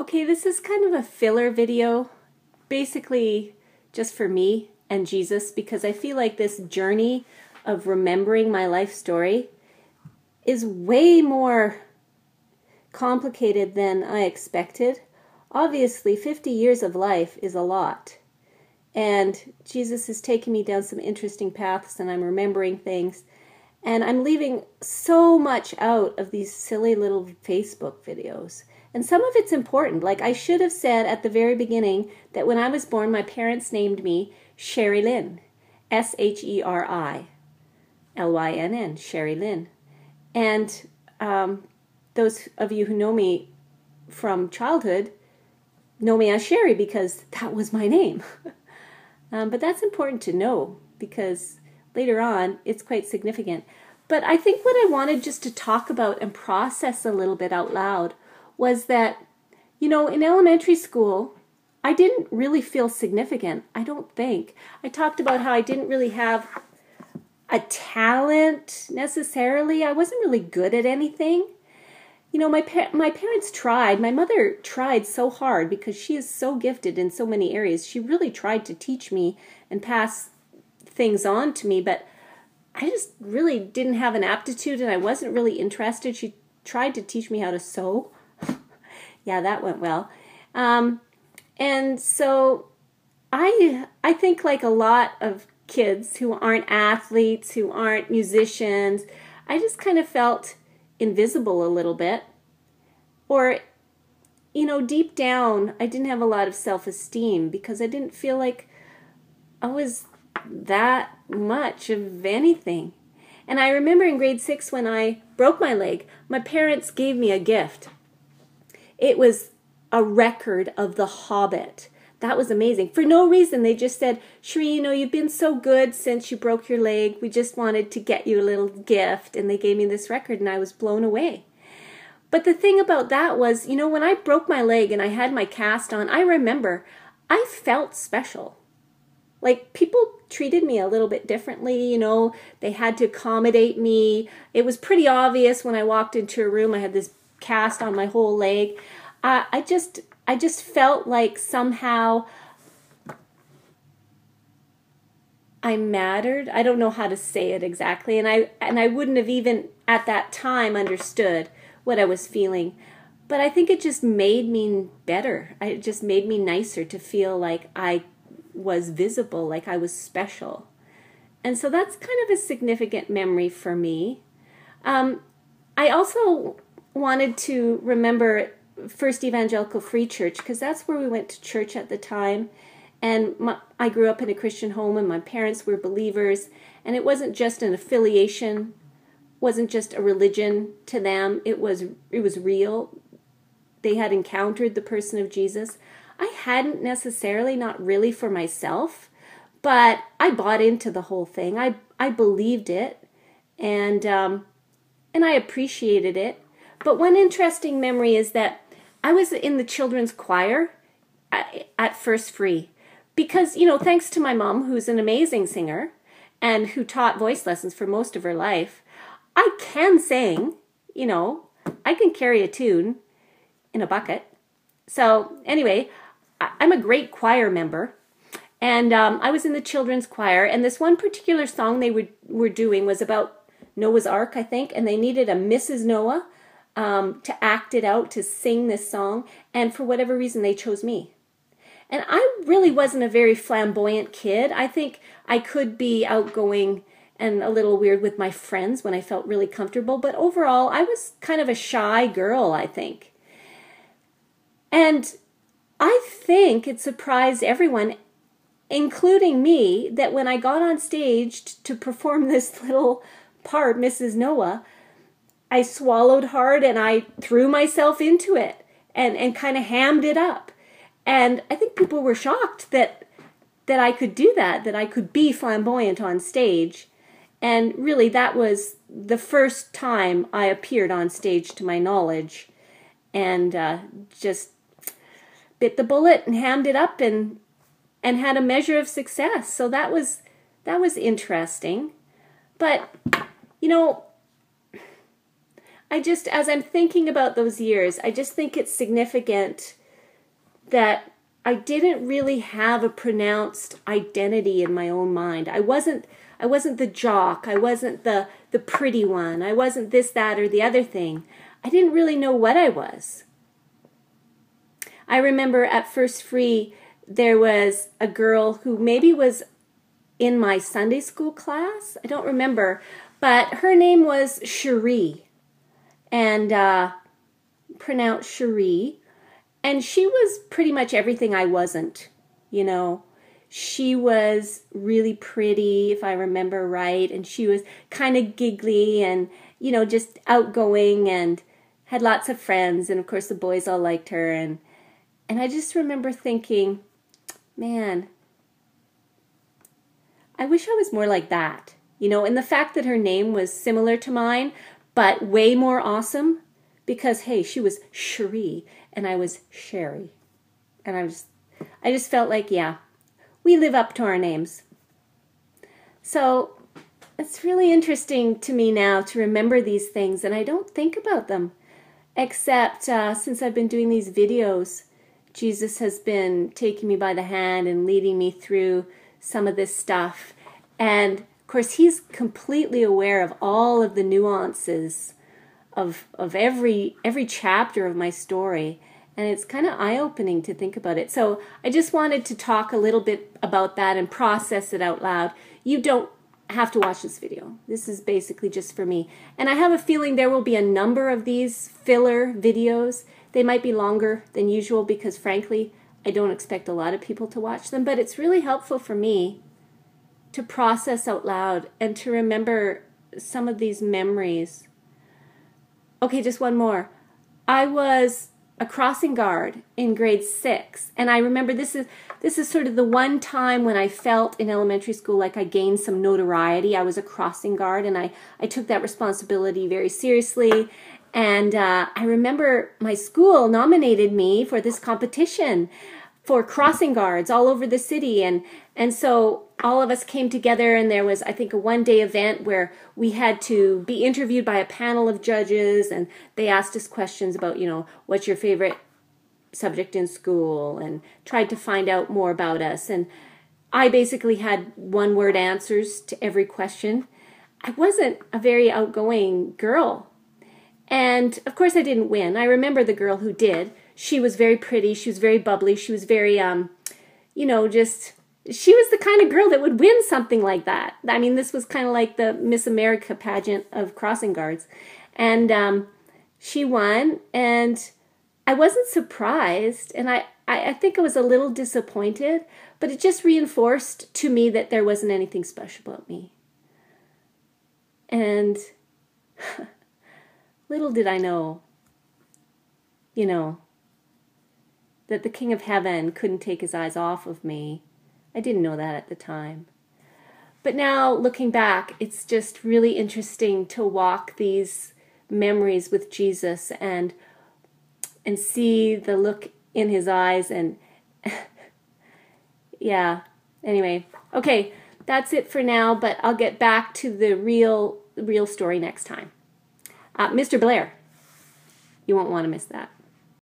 Okay, this is kind of a filler video, basically just for me and Jesus, because I feel like this journey of remembering my life story is way more complicated than I expected. Obviously, 50 years of life is a lot. And Jesus has taken me down some interesting paths, and I'm remembering things. And I'm leaving so much out of these silly little Facebook videos. And some of it's important. Like, I should have said at the very beginning that when I was born, my parents named me Cherie Lynn. S-H-E-R-I-L-Y-N-N, Cherie Lynn. And those of you who know me from childhood know me as Cherie because that was my name. But that's important to know because later on it's quite significant. But I think what I wanted just to talk about and process a little bit out loud was that, you know, in elementary school, I didn't really feel significant, I don't think. I talked about how I didn't really have a talent necessarily. I wasn't really good at anything. You know, my parents tried. My mother tried so hard because she is so gifted in so many areas. She really tried to teach me and pass things on to me, but I just really didn't have an aptitude and I wasn't really interested. She tried to teach me how to sew. Yeah, that went well. And so I think like a lot of kids who aren't athletes, who aren't musicians, I just kind of felt invisible a little bit. Or, you know, deep down, I didn't have a lot of self-esteem because I didn't feel like I was that much of anything. And I remember in grade 6 when I broke my leg, my parents gave me a gift. It was a record of The Hobbit. That was amazing. For no reason, they just said, Cherie, you know, you've been so good since you broke your leg. We just wanted to get you a little gift. And they gave me this record and I was blown away. But the thing about that was, you know, when I broke my leg and I had my cast on, I remember I felt special. Like, people treated me a little bit differently, you know. They had to accommodate me. It was pretty obvious when I walked into a room, I had this cast on my whole leg. I just felt like somehow I mattered. I don't know how to say it exactly, and I wouldn't have even at that time understood what I was feeling. But I think it just made me better. It just made me nicer to feel like I was visible, like I was special. And so that's kind of a significant memory for me. I also wanted to remember First Evangelical Free Church because that's where we went to church at the time. And I grew up in a Christian home and my parents were believers. And it wasn't just an affiliation, wasn't just a religion to them. It was real. They had encountered the person of Jesus. I hadn't necessarily, not really for myself, but I bought into the whole thing. I believed it, and I appreciated it. But one interesting memory is that I was in the children's choir at First Free because, you know, thanks to my mom, who's an amazing singer and who taught voice lessons for most of her life, I can sing, you know, I can carry a tune in a bucket. So anyway, I'm a great choir member, and I was in the children's choir, and this one particular song they were doing was about Noah's Ark, I think, and they needed a Mrs. Noah to act it out, to sing this song, and for whatever reason they chose me. And I really wasn't a very flamboyant kid. I think I could be outgoing and a little weird with my friends when I felt really comfortable, but overall I was kind of a shy girl, I think. And I think it surprised everyone, including me, that when I got on stage to perform this little part, Mrs. Noah, I swallowed hard and I threw myself into it and kind of hammed it up. And I think people were shocked that I could do that I could be flamboyant on stage. And really, that was the first time I appeared on stage to my knowledge, and just bit the bullet and hammed it up and had a measure of success. So that was interesting. But, you know, as I'm thinking about those years, I just think it's significant that I didn't really have a pronounced identity in my own mind. I wasn't the jock. I wasn't the pretty one. I wasn't this, that, or the other thing. I didn't really know what I was. I remember at First Free, there was a girl who maybe was in my Sunday school class. I don't remember, but her name was Cherie, and pronounced Cherie. And she was pretty much everything I wasn't, you know. She was really pretty, if I remember right, and she was kind of giggly and, you know, just outgoing and had lots of friends, and of course the boys all liked her, and I just remember thinking, man, I wish I was more like that, you know, and the fact that her name was similar to mine, but way more awesome, because, hey, she was Cherie, and I was Cherie. And I just felt like, yeah, we live up to our names. So it's really interesting to me now to remember these things, and I don't think about them, except since I've been doing these videos, Jesus has been taking me by the hand and leading me through some of this stuff. And of course, he's completely aware of all of the nuances of every chapter of my story, and it's kind of eye-opening to think about it. So I just wanted to talk a little bit about that and process it out loud. You don't have to watch this video. This is basically just for me. And I have a feeling there will be a number of these filler videos. They might be longer than usual because, frankly, I don't expect a lot of people to watch them, but it's really helpful for me to process out loud and to remember some of these memories. Okay, just one more. I was a crossing guard in grade 6, and I remember this is sort of the one time when I felt in elementary school like I gained some notoriety. I was a crossing guard, and I took that responsibility very seriously. And I remember my school nominated me for this competition for crossing guards all over the city, and so all of us came together, and there was, I think, a one-day event where we had to be interviewed by a panel of judges, and they asked us questions about, you know, what's your favorite subject in school, and tried to find out more about us. And I basically had one-word answers to every question. I wasn't a very outgoing girl, and of course I didn't win. I remember the girl who did. She was very pretty. She was very bubbly. She was very, you know, just, she was the kind of girl that would win something like that. I mean, this was kind of like the Miss America pageant of crossing guards. And she won, and I wasn't surprised, and I think I was a little disappointed, but it just reinforced to me that there wasn't anything special about me. And little did I know, you know, that the King of Heaven couldn't take his eyes off of me. I didn't know that at the time. But now, looking back, it's just really interesting to walk these memories with Jesus and see the look in his eyes, and yeah, anyway. Okay, that's it for now, but I'll get back to the real story next time. Mr. Blair, you won't want to miss that.